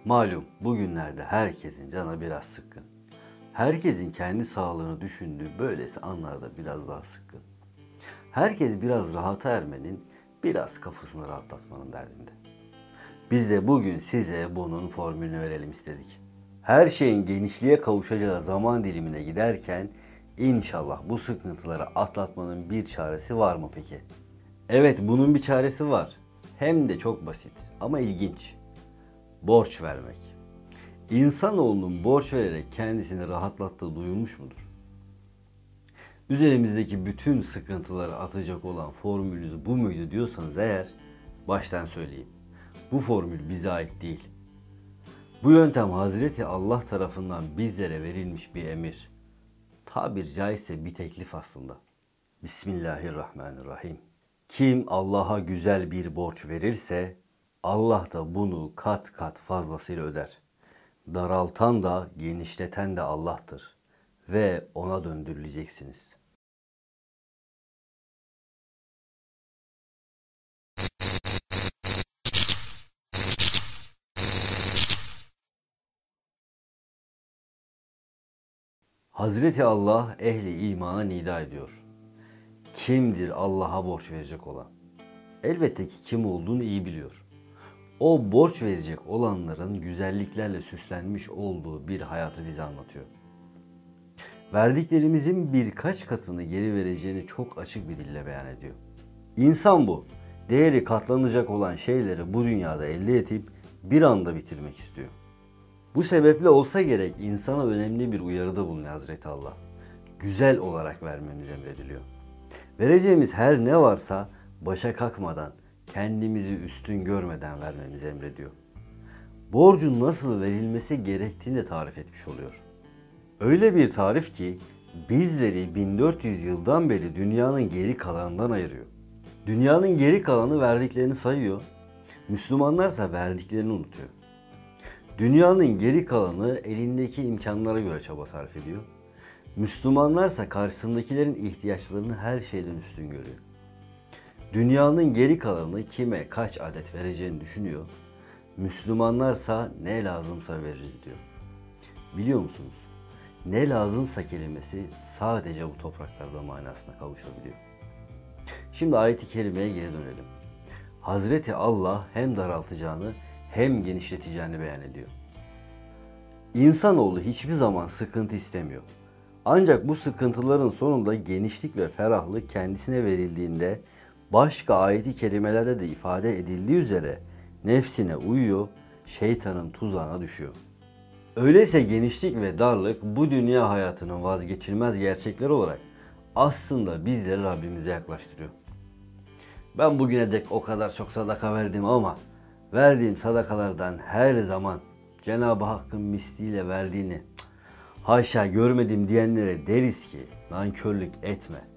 Malum bugünlerde herkesin canı biraz sıkkın. Herkesin kendi sağlığını düşündüğü böylesi anlarda biraz daha sıkkın. Herkes biraz rahata ermenin, biraz kafasını rahatlatmanın derdinde. Biz de bugün size bunun formülünü verelim istedik. Her şeyin genişliğe kavuşacağı zaman dilimine giderken inşallah bu sıkıntıları atlatmanın bir çaresi var mı peki? Evet, bunun bir çaresi var. Hem de çok basit ama ilginç. Borç vermek. İnsanoğlunun borç vererek kendisini rahatlattığı duyulmuş mudur? Üzerimizdeki bütün sıkıntıları atacak olan formülünüz bu muydu diyorsanız eğer, baştan söyleyeyim. Bu formül bize ait değil. Bu yöntem Hazreti Allah tarafından bizlere verilmiş bir emir. Tabir caizse bir teklif aslında. Bismillahirrahmanirrahim. Kim Allah'a güzel bir borç verirse Allah da bunu kat kat fazlasıyla öder. Daraltan da genişleten de Allah'tır ve ona döndürüleceksiniz. Hazreti Allah ehli imana nida ediyor. Kimdir Allah'a borç verecek olan? Elbette ki kim olduğunu iyi biliyor. O borç verecek olanların güzelliklerle süslenmiş olduğu bir hayatı bize anlatıyor. Verdiklerimizin birkaç katını geri vereceğini çok açık bir dille beyan ediyor. İnsan bu. Değeri katlanacak olan şeyleri bu dünyada elde edip bir anda bitirmek istiyor. Bu sebeple olsa gerek insana önemli bir uyarıda bulunuyor Hazreti Allah. Güzel olarak vermemiz emrediliyor. Vereceğimiz her ne varsa başa kalkmadan, kendimizi üstün görmeden vermemizi emrediyor. Borcun nasıl verilmesi gerektiğini de tarif etmiş oluyor. Öyle bir tarif ki bizleri 1400 yıldan beri dünyanın geri kalanından ayırıyor. Dünyanın geri kalanı verdiklerini sayıyor, Müslümanlarsa verdiklerini unutuyor. Dünyanın geri kalanı elindeki imkanlara göre çaba sarf ediyor. Müslümanlarsa karşısındakilerin ihtiyaçlarını her şeyden üstün görüyor. Dünyanın geri kalanı kime kaç adet vereceğini düşünüyor. Müslümanlarsa ne lazımsa veririz diyor. Biliyor musunuz? Ne lazımsa kelimesi sadece bu topraklarda manasına kavuşabiliyor. Şimdi ayet-i kerimeye geri dönelim. Hazreti Allah hem daraltacağını hem genişleteceğini beyan ediyor. İnsanoğlu hiçbir zaman sıkıntı istemiyor. Ancak bu sıkıntıların sonunda genişlik ve ferahlık kendisine verildiğinde başka ayet-i kerimelerde de ifade edildiği üzere nefsine uyuyor, şeytanın tuzağına düşüyor. Öyleyse genişlik ve darlık bu dünya hayatının vazgeçilmez gerçekleri olarak aslında bizleri Rabbimize yaklaştırıyor. Ben bugüne dek o kadar çok sadaka verdim ama verdiğim sadakalardan her zaman Cenab-ı Hakk'ın misliyle verdiğini haşa görmedim diyenlere deriz ki nankörlük etme.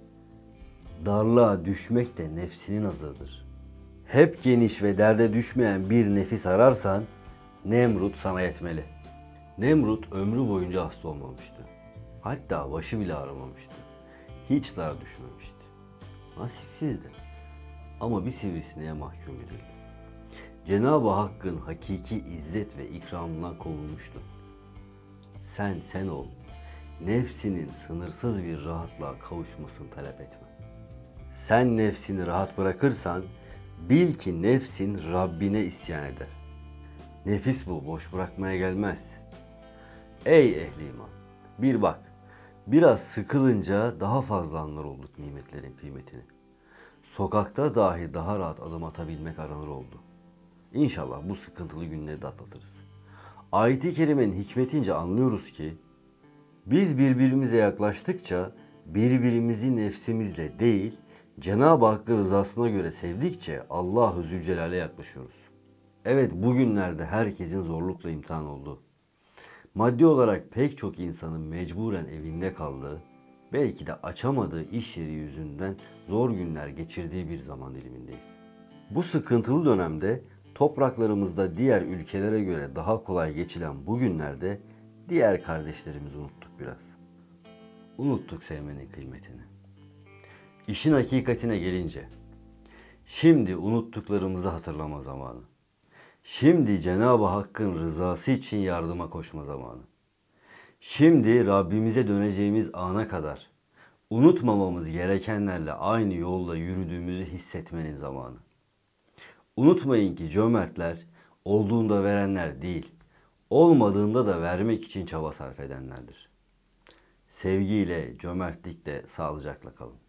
Darlığa düşmek de nefsinin azıdır. Hep geniş ve derde düşmeyen bir nefis ararsan Nemrut sana yetmeli. Nemrut ömrü boyunca hasta olmamıştı. Hatta başı bile ağrımamıştı. Hiç dar düşmemişti. Nasipsizdi. Ama bir sivrisineğe mahkum edildi. Cenab-ı Hakk'ın hakiki izzet ve ikramından kovulmuştu. Sen ol. Nefsinin sınırsız bir rahatlığa kavuşmasını talep etme. Sen nefsini rahat bırakırsan bil ki nefsin Rabbine isyan eder. Nefis bu, boş bırakmaya gelmez. Ey ehli iman, bir bak, biraz sıkılınca daha fazla anlar olduk nimetlerin kıymetini. Sokakta dahi daha rahat adım atabilmek aranır oldu. İnşallah bu sıkıntılı günleri de atlatırız. Ayet-i kerimenin hikmetince anlıyoruz ki biz birbirimize yaklaştıkça birbirimizi nefsimizle değil Cenab-ı Hakk'ın rızasına göre sevdikçe Allah-u Zülcelal'e yaklaşıyoruz. Evet, bugünlerde herkesin zorlukla imtihan olduğu, maddi olarak pek çok insanın mecburen evinde kaldığı, belki de açamadığı iş yeri yüzünden zor günler geçirdiği bir zaman dilimindeyiz. Bu sıkıntılı dönemde topraklarımızda diğer ülkelere göre daha kolay geçilen bu günlerde diğer kardeşlerimizi unuttuk biraz. Unuttuk sevmenin kıymetini. İşin hakikatine gelince, şimdi unuttuklarımızı hatırlama zamanı. Şimdi Cenab-ı Hakk'ın rızası için yardıma koşma zamanı. Şimdi Rabbimize döneceğimiz ana kadar unutmamamız gerekenlerle aynı yolda yürüdüğümüzü hissetmenin zamanı. Unutmayın ki cömertler olduğunda verenler değil, olmadığında da vermek için çaba sarf edenlerdir. Sevgiyle, cömertlikle, sağlıcakla kalın.